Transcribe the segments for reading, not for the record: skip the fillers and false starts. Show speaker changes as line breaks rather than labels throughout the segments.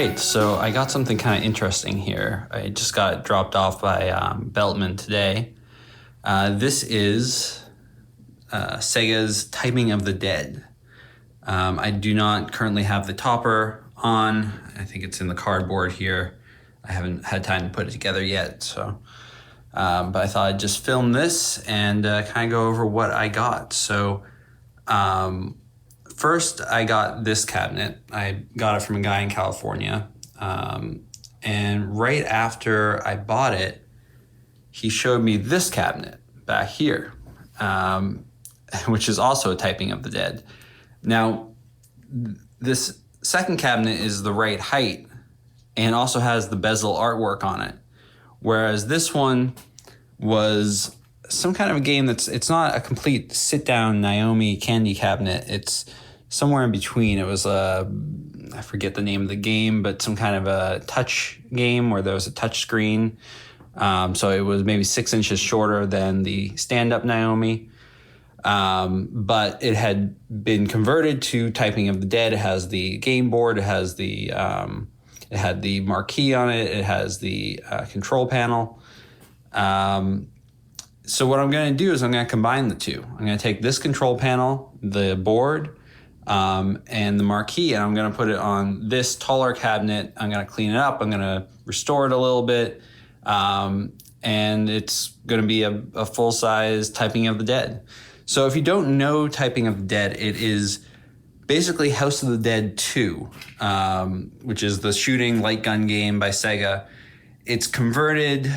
right, so I got something kind of interesting here. I just got dropped off by Beltman today. This is Sega's Typing of the Dead. I do not currently have the topper on. I think it's in the cardboard here. I haven't had time to put it together yet, so. But I thought I'd just film this and kind of go over what I got. So first, I got this cabinet. I got it from a guy in California. And right after I bought it, he showed me this cabinet back here, which is also a Typing of the Dead. Now, this second cabinet is the right height and also has the bezel artwork on it. Whereas this one was some kind of a game it's not a complete sit-down Naomi candy cabinet. It's somewhere in between. It was I forget the name of the game, but some kind of a touch game where there was a touch screen. So it was maybe 6 inches shorter than the stand-up Naomi. But it had been converted to Typing of the Dead. It has the game board. It has the it had the marquee on it. It has the control panel. So what I'm going to do is I'm going to combine the two. I'm going to take this control panel, the board, and the marquee, and I'm going to put it on this taller cabinet. I'm going to clean it up. I'm going to restore it a little bit. And it's going to be a full-size Typing of the Dead. So if you don't know Typing of the Dead, it is basically House of the Dead 2, which is the shooting light gun game by Sega. It's converted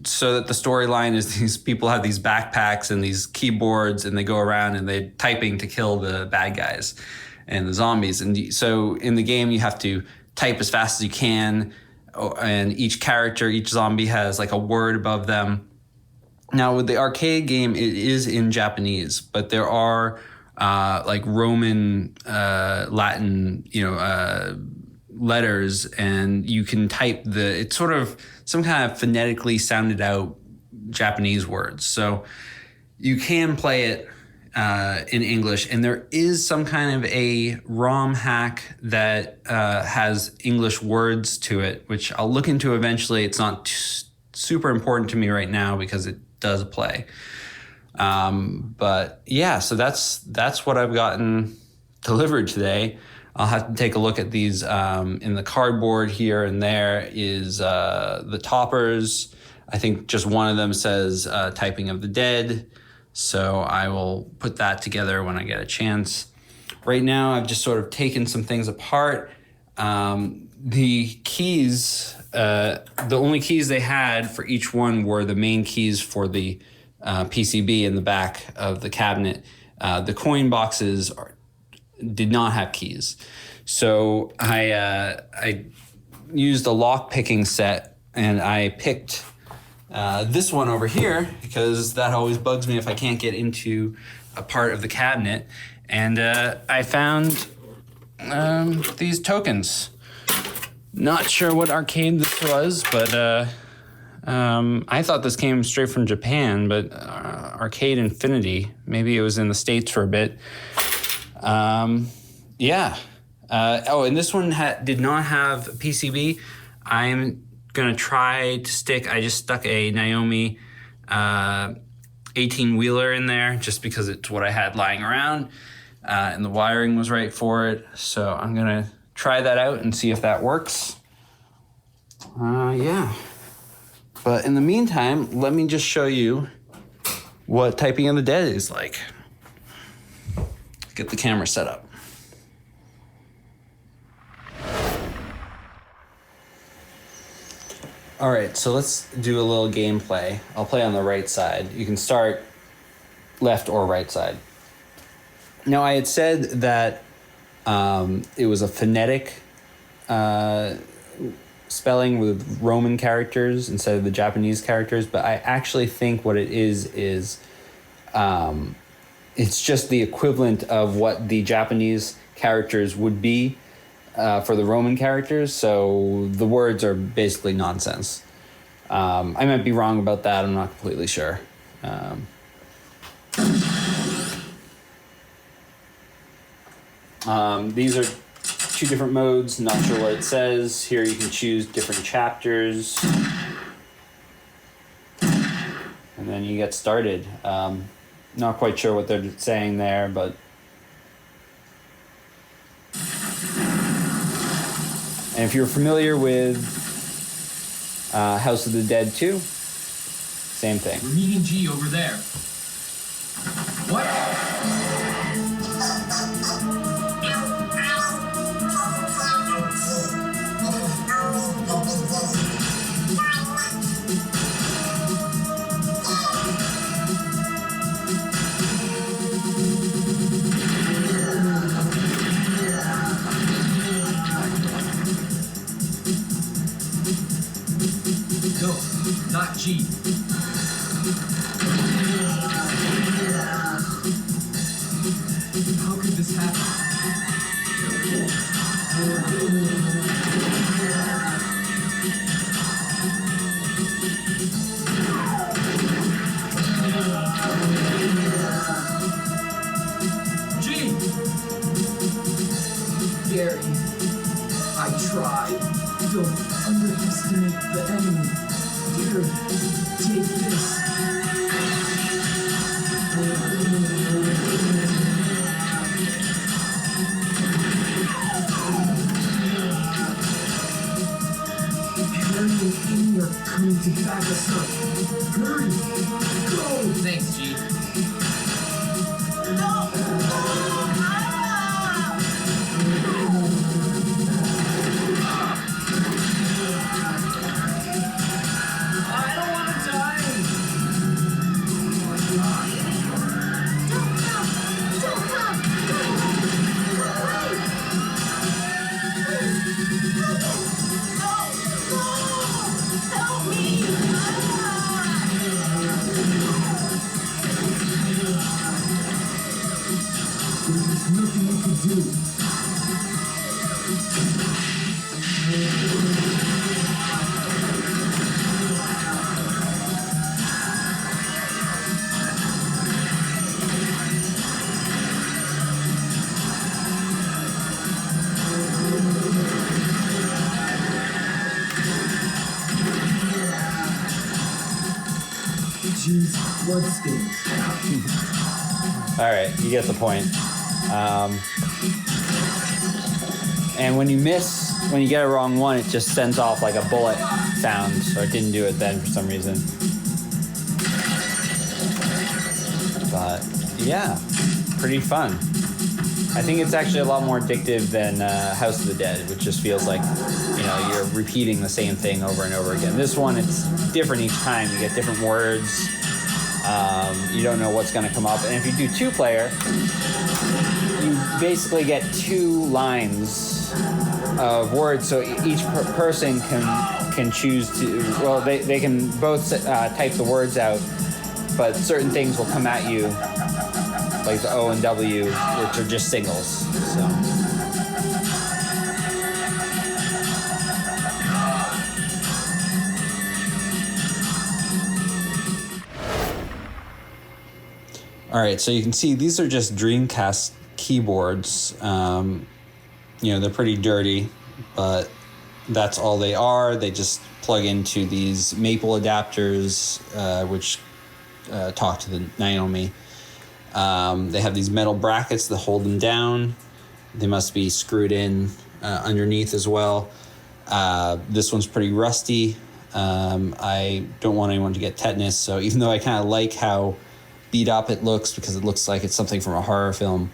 so that the storyline is these people have these backpacks and these keyboards, and they go around and they're typing to kill the bad guys and the zombies. And so in the game, you have to type as fast as you can, and each character, each zombie has like a word above them. Now, with the arcade game, it is in Japanese, but there are like Roman, Latin, letters, and you can type it's sort of some kind of phonetically sounded out Japanese words. So you can play it in English, and there is some kind of a ROM hack that has English words to it, which I'll look into eventually. It's not super important to me right now because it does play. But yeah, so that's what I've gotten delivered today. I'll have to take a look at these. In the cardboard here and there is the toppers. I think just one of them says Typing of the Dead. So I will put that together when I get a chance. Right now, I've just sort of taken some things apart. The keys, the only keys they had for each one were the main keys for the PCB in the back of the cabinet. The coin boxes did not have keys. So I used a lock picking set, and I picked this one over here because that always bugs me if I can't get into a part of the cabinet. And I found these tokens. Not sure what arcade this was, but I thought this came straight from Japan, but Arcade Infinity, maybe it was in the States for a bit. Yeah. And this one did not have a PCB. I'm going to try to I just stuck a Naomi 18-wheeler in there just because it's what I had lying around, and the wiring was right for it. So I'm going to try that out and see if that works. Yeah. But in the meantime, let me just show you what Typing of the Dead is like. Get the camera set up. All right, so let's do a little gameplay. I'll play on the right side. You can start left or right side. Now, I had said that it was a phonetic spelling with Roman characters instead of the Japanese characters, but I actually think what it is it's just the equivalent of what the Japanese characters would be for the Roman characters, so the words are basically nonsense. I might be wrong about that, I'm not completely sure. These are 2 different modes. Not sure what it says. Here you can choose different chapters. And then you get started. Not quite sure what they're saying there, but... And if you're familiar with House of the Dead 2, same thing.
We're meeting G over there. What? No, not G. How could this happen? G!
Gary, I tried. Don't underestimate the enemy. Here, take this. Harry and Amy are coming to back us up. Hurry! Go!
Thanks, G.
There's nothing we can do. G's bloodstains.
All right, you get the point. And when you get a wrong one, it just sends off like a bullet sound, so it didn't do it then for some reason. But yeah, pretty fun. I think it's actually a lot more addictive than House of the Dead, which just feels like, you're repeating the same thing over and over again. This one, it's different each time. You get different words. You don't know what's going to come up. And if you do 2-player, you basically get 2 lines of words, so each person can choose to, well, they can both type the words out, but certain things will come at you, like the O and W, which are just singles. So. All right, so you can see these are just Dreamcast keyboards. They're pretty dirty, but that's all they are. They just plug into these maple adapters, which talk to the Naomi. They have these metal brackets that hold them down. They must be screwed in underneath as well. This one's pretty rusty. I don't want anyone to get tetanus, so even though I kind of like how beat up it looks, because it looks like it's something from a horror film,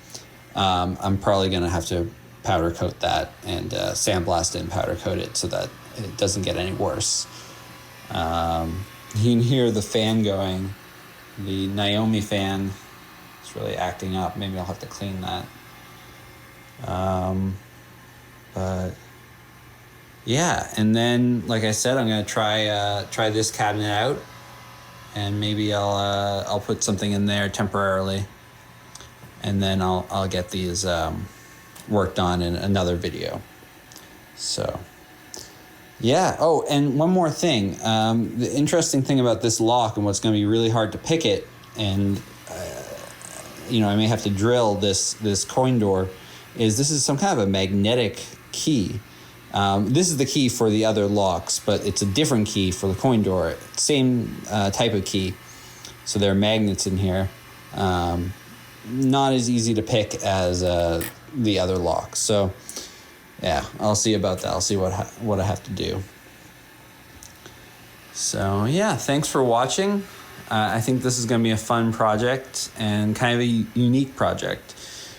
I'm probably going to have to powder coat that and sandblast it and powder coat it so that it doesn't get any worse. You can hear the fan going. The Naomi fan is really acting up. Maybe I'll have to clean that. But yeah, and then like I said, I'm going to try this cabinet out, and maybe I'll put something in there temporarily, and then I'll get these worked on in another video. So yeah. Oh, and one more thing. The interesting thing about this lock, and what's going to be really hard to pick it, and I may have to drill this coin door, is this is some kind of a magnetic key. This is the key for the other locks, but it's a different key for the coin door. Same type of key. So there are magnets in here. Not as easy to pick as the other locks. So yeah, I'll see about that. I'll see what I have to do. So yeah, thanks for watching. I think this is going to be a fun project and kind of a unique project.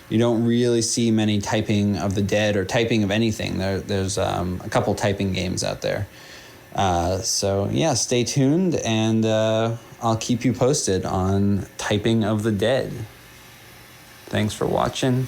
You don't really see many typing of the dead or typing of anything. There's a couple typing games out there. So yeah, stay tuned, and I'll keep you posted on typing of the dead. Thanks for watching.